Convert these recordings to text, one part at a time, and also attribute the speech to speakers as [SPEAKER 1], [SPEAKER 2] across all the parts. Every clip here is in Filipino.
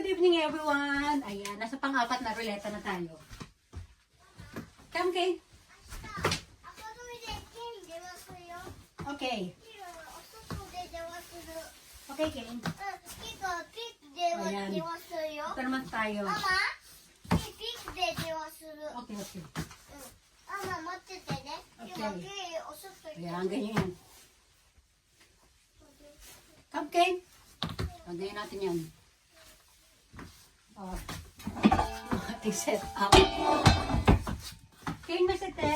[SPEAKER 1] Good evening, everyone. Ayan, nasa pang-apat na ruleta na tayo. Come, Kay. Okay. Okay, Kay. Ayan. Ito naman tayo. Okay, okay. Okay. Ayan, ganyan. Come, Kay. Ganyan natin yan. Oh. Ating set up. Kay, masete.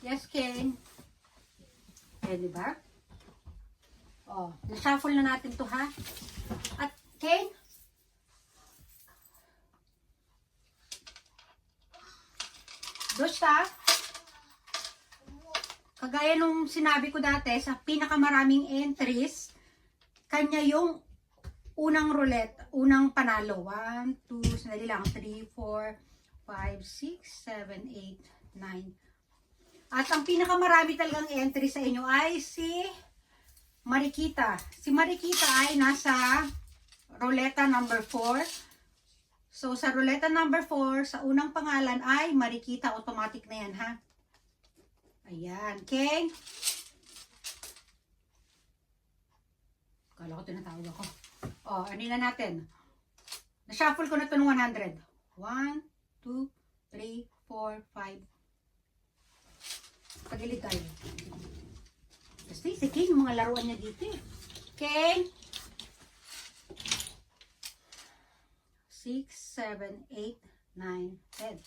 [SPEAKER 1] Yes, Kane. Okay, diba? Oh, na-shuffle na natin to, ha? At, Kane? Dosta? Kagaya nung sinabi ko dati, sa pinakamaraming entries, kanya yung unang roulette, unang panalo. 1, 2, sandali lang, 3, 4, 5, 6, 7, 8, 9. At ang pinakamarami talagang entry sa inyo ay si Marikita. Si Marikita ay nasa ruleta number 4. So, sa ruleta number 4, sa unang pangalan ay Marikita. Automatic na yan, ha? Ayan. Okay? Kala ko tinatawag ako. O, ano na natin? Na-shuffle ko na ito ng 100. 1, 2, 3, 4, 5. Pagilid tayo. Kasi si Kane, yung mga laruan niya dito eh. Kane? 6, 7, 8, 9, 10.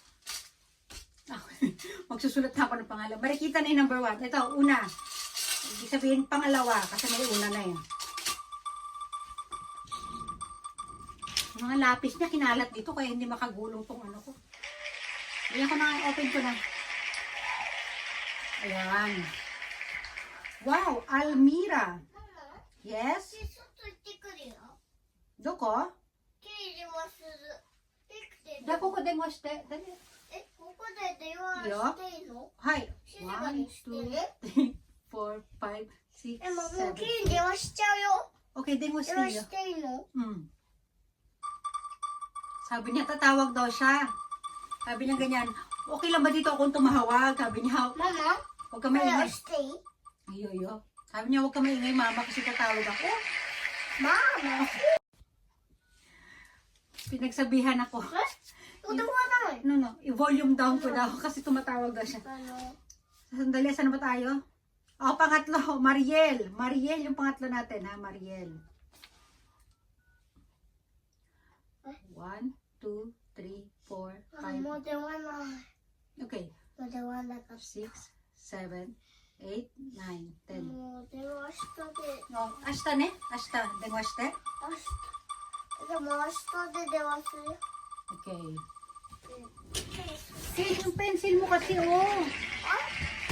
[SPEAKER 1] Magsusulat na ako ng pangalan. Marikita na yung number 1. Ito, una. Ibig sabihin pangalawa kasi may una na yan. Yung mga lapis niya kinalat dito kaya hindi makagulong tong ano ko. Ayan ko na, open ko na. Ayan. Wow, Almira. Yes? どこ? じゃあここ電話して。
[SPEAKER 2] ここで電話していいの？
[SPEAKER 1] はい。
[SPEAKER 2] 静かにしてね。
[SPEAKER 1] 1, 2, 3, 4, 5, 6,
[SPEAKER 2] もう
[SPEAKER 1] 7.
[SPEAKER 2] キリン電話しちゃうよ。
[SPEAKER 1] Okay,電話していいよ
[SPEAKER 2] 電話し。ていいの？
[SPEAKER 1] Sabi niya, tatawag daw siya. Sabi niya ganyan, okay lang ba dito akong tumahawag? Sabi niya,
[SPEAKER 2] ママ？
[SPEAKER 1] huwag ka
[SPEAKER 2] 電
[SPEAKER 1] maingay.
[SPEAKER 2] 話していい？
[SPEAKER 1] Ayo. Sabi niya, huwag ka maingay, mama, kasi tatawag ako.
[SPEAKER 2] ママ。
[SPEAKER 1] Pinagsabihan ako.
[SPEAKER 2] 電話ない。
[SPEAKER 1] No, i-volume down ko daw kasi tumatawag daw siya. Sandali, saan ba tayo? Oh, pangatlo, Mariel. Mariel yung pangatlo natin, ha? Mariel. 1, 2, 3, 4,
[SPEAKER 2] もう電話な
[SPEAKER 1] 5. Okay.
[SPEAKER 2] い。もう電話なかっ
[SPEAKER 1] 6, 7, 8, 9,
[SPEAKER 2] た。
[SPEAKER 1] 10.
[SPEAKER 2] もう電話したで。
[SPEAKER 1] No, hasta ne? Hasta. Denwa shite?
[SPEAKER 2] 明日。でも明日で電話するよ。
[SPEAKER 1] Okay. Kaya yung pencil mo kasi, oh.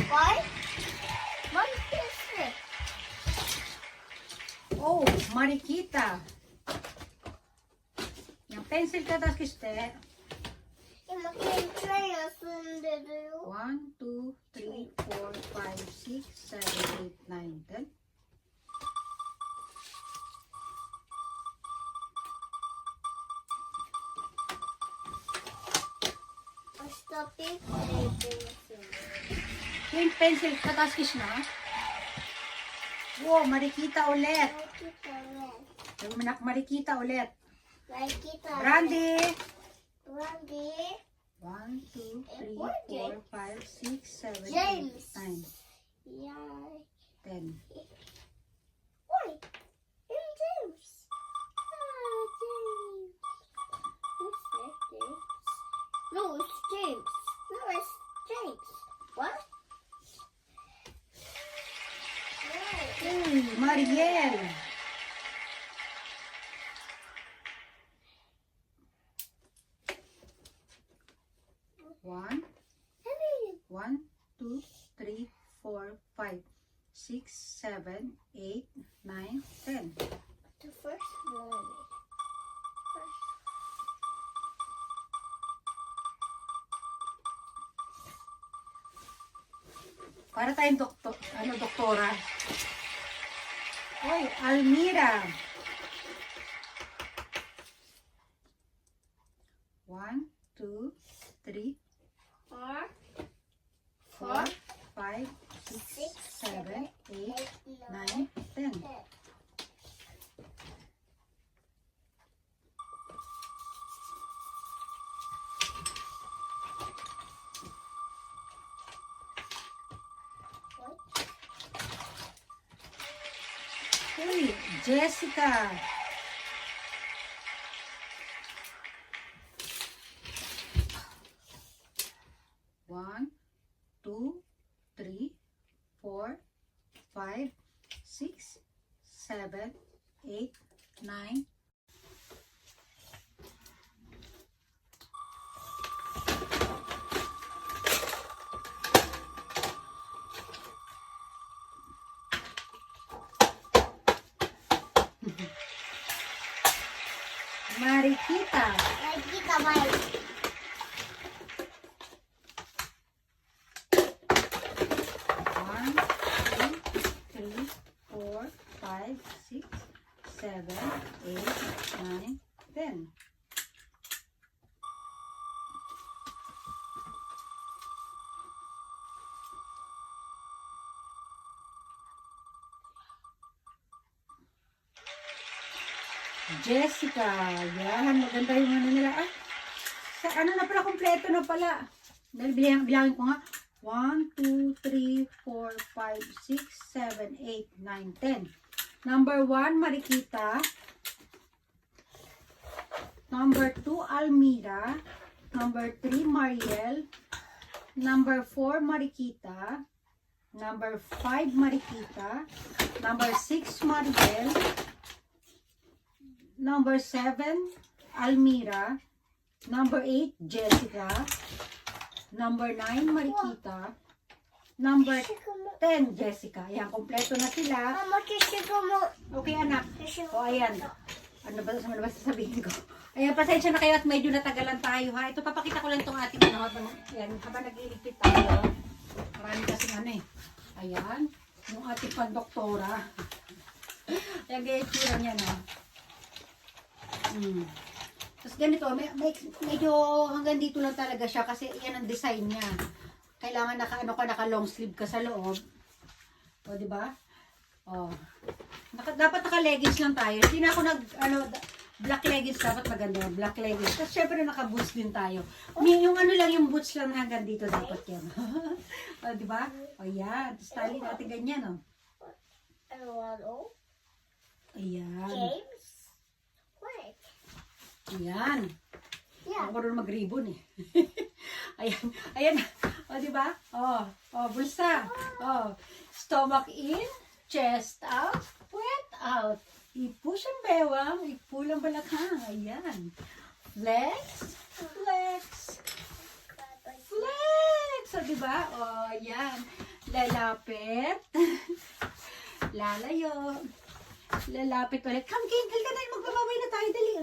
[SPEAKER 2] Why? Why is it?
[SPEAKER 1] Oh, Marikita. Yung pencil ka tapos kiste.
[SPEAKER 2] 今ケンちゃん休んでるよ。
[SPEAKER 1] 1, 2, 3, 4, 5, 6, 7, 8, 9, 10.
[SPEAKER 2] 明日ピンクで行ってますよね。
[SPEAKER 1] Yung pencil ka tapos kis na. Wow, Marikita ulit. Yung Marikita ulit. Brandy.
[SPEAKER 2] ブランディ
[SPEAKER 1] 1, 2, 3, 4, 5, 6, 7, 8,
[SPEAKER 2] James.
[SPEAKER 1] 9,
[SPEAKER 2] ー。いやー。
[SPEAKER 1] 10.
[SPEAKER 2] Why? Hey, James. Ah, James. What's that, James? No, it's James. No, it's James. What?
[SPEAKER 1] Hey, Mariel. One, 1, 2, 3, 4, 5, 6, 7, 8, 9, 10.
[SPEAKER 2] The first one.
[SPEAKER 1] Para tayong doktora. Oy, Almira. 1, 2, 3, 4, 5, 6, 7, 8, 9, 10. Hey, Jessica. One, 2, 3, 4, 5, 6, 7, 8, 9. Marikita.
[SPEAKER 2] Nakikita ba?
[SPEAKER 1] 1, 2, 3, 4, 5, 6, 7, 8, 9, 10. Jessica, yan, maganda yung ano nila. Ah, sa ano na pala, kompleto na pala. Dahil bilangin ko nga, 1, 2, 3, 4, 5, 6, 7, 8, 9, 10. Number 1, Marikita. Number 2, Almira. Number 3, Mariel. Number 4, Marikita. Number 5, Marikita. Number 6, Mariel. Number 7, Almira. Number 8, Jessica. Number 9, Marikita. Number 10, Jessica. Ayan, kompleto na sila.
[SPEAKER 2] Mama, kisigo mo.
[SPEAKER 1] Okay, anak.
[SPEAKER 2] Kisigo.
[SPEAKER 1] O, ayan. Ano ba sasabihin ko? Ayan, pasensya na kayo at medyo natagalan tayo, ha? Ito, papakita ko lang itong ating ano, habang nagliligpit tayo. Marami kasing ano eh. Ayan, yung ating pandoktora. Ayan, ganyan yung tsura niya, no? Tapos ganito, medyo hanggang dito lang talaga siya kasi yan ang design niya. Kailangan naka long sleeve ka sa loob. O, di ba? O. Dapat naka-leggings lang tayo. Hindi na ako black leggings dapat maganda. Black leggings. Tapos syempre naka-boots din tayo. Yung ano lang, yung boots lang hanggang dito dapat yan. O, di ba? O, yan. Tapos tali natin ganyan, o.
[SPEAKER 2] Ano?
[SPEAKER 1] Ayan.
[SPEAKER 2] James? What?
[SPEAKER 1] Ayan.
[SPEAKER 2] Yeah.
[SPEAKER 1] Ako rin mag-ribbon eh. Ayan. Ayan. O, diba? O, bulsa. O, stomach in, chest out, puwet out. I-push ang bewang, i-pull ang balakang. Ayan. Flex, flex, flex. O, diba? O, ayan. Lalapit. Lalayo. Lalapit ulit. Come, King. Halika na. Magbabaway na tayo. Dali.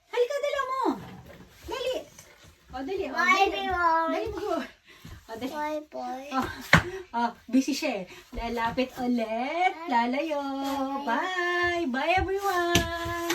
[SPEAKER 1] Halika, dala mo. Dali. O, dali. O,
[SPEAKER 2] Bye,
[SPEAKER 1] dali.
[SPEAKER 2] everyone.
[SPEAKER 1] Dali mo. O, dali.
[SPEAKER 2] Bye, boy.
[SPEAKER 1] Busy siya eh. Lalapit ulit. Lalayo. Bye. Bye, everyone.